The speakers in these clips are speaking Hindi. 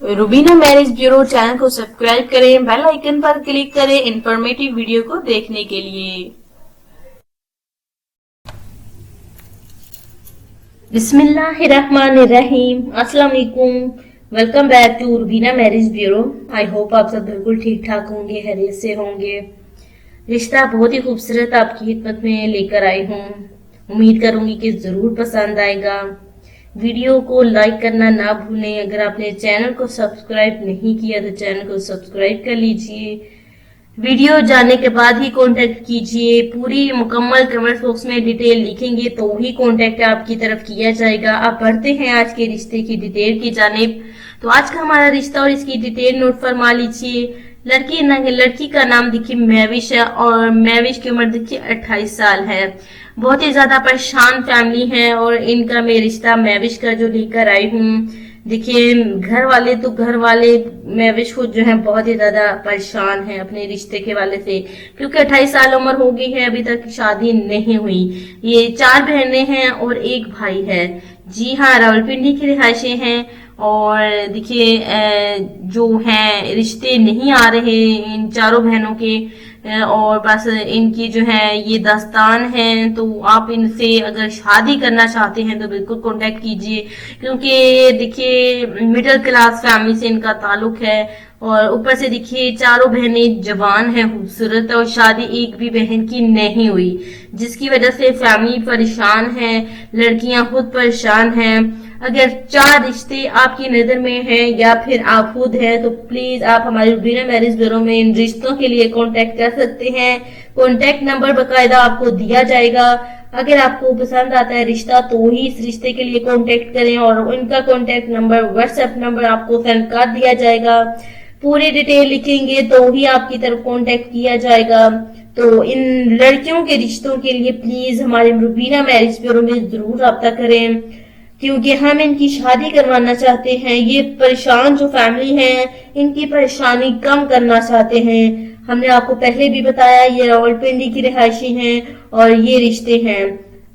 रुबीना मैरिज ब्यूरो चैनल को सब्सक्राइब करें, बेल आइकन पर क्लिक करें इंफॉर्मेटिव वीडियो को देखने के लिए। बिस्मिल्लाहिर्रहमानिर्रहीम। अस्सलाम वालेकुम। Welcome back to Rubina marriage bureau. I hope आप सब बिल्कुल ठीक ठाक होंगे, खैरियत से होंगे। रिश्ता बहुत ही खूबसूरत आपकी खिदमत में लेकर आई हूँ। उम्मीद करूंगी कि जरूर पसंद आएगा। वीडियो को लाइक करना ना भूलें। अगर आपने चैनल को सब्सक्राइब नहीं किया तो चैनल को सब्सक्राइब कर लीजिए। वीडियो जानने के बाद ही कांटेक्ट कीजिए। पूरी मुकम्मल कमेंट बॉक्स में डिटेल लिखेंगे तो ही कांटेक्ट आपकी तरफ किया जाएगा। आप बढ़ते हैं आज के रिश्ते की डिटेल की जानिब। तो आज का हमारा रिश्ता और इसकी डिटेल नोट फरमा लीजिए। लड़की का नाम देखिए महविश है और महविश की उम्र देखिए 28 साल है। बहुत ही ज्यादा परेशान फैमिली है और इनका मैं रिश्ता महविश का जो लेकर आई हूँ। देखिए घर वाले महविश खुद जो है बहुत ही ज्यादा परेशान है अपने रिश्ते के वाले से, क्योंकि 28 साल उम्र हो गई है, अभी तक शादी नहीं हुई। ये 4 बहनें हैं और 1 भाई है। जी हाँ, रावलपिंडी की रिहायशी हैं। और देखिए जो है रिश्ते नहीं आ रहे इन चारों बहनों के, और बस इनकी जो है ये दास्तान है। तो आप इनसे अगर शादी करना चाहते हैं तो बिल्कुल कांटेक्ट कीजिए, क्योंकि देखिए मिडिल क्लास फैमिली से इनका ताल्लुक है और ऊपर से देखिए चारों बहनें जवान हैं, खूबसूरत, और शादी एक भी बहन की नहीं हुई, जिसकी वजह से फैमिली परेशान है, लड़कियां खुद परेशान हैं। अगर 4 रिश्ते आपकी नजर में हैं या फिर आप खुद हैं तो प्लीज आप हमारे रुबीना मैरिज ब्यूरो में इन रिश्तों के लिए कांटेक्ट कर सकते हैं। कांटेक्ट नंबर बकायदा आपको दिया जाएगा। अगर आपको पसंद आता है रिश्ता तो ही इस रिश्ते के लिए कांटेक्ट करें और उनका कांटेक्ट नंबर, व्हाट्सएप नंबर आपको सेंड कर दिया जाएगा। पूरी डिटेल लिखेंगे तो ही आपकी तरफ कांटेक्ट किया जाएगा। तो इन लड़कियों के रिश्तों के लिए प्लीज हमारे रुबीना मैरिज ब्यूरो में जरूर रब्ता करें, क्योंकि हम इनकी शादी करवाना चाहते हैं। ये परेशान जो फैमिली है इनकी परेशानी कम करना चाहते हैं। हमने आपको पहले भी बताया ये रावलपिंडी की रिहायशी हैं और ये रिश्ते हैं।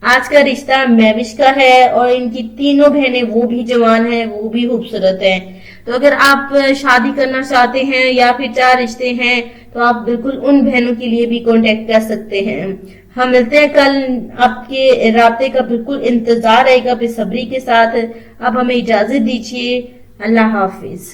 आज का रिश्ता महविश का है और इनकी तीनों बहनें वो भी जवान हैं, वो भी खूबसूरत हैं। तो अगर आप शादी करना चाहते हैं या फिर 4 रिश्ते हैं तो आप बिल्कुल उन बहनों के लिए भी कांटेक्ट कर सकते हैं। हम मिलते हैं कल। आपके राब्ते का बिल्कुल इंतजार रहेगा बेसब्री के साथ। अब हमें इजाजत दीजिए। अल्लाह हाफिज।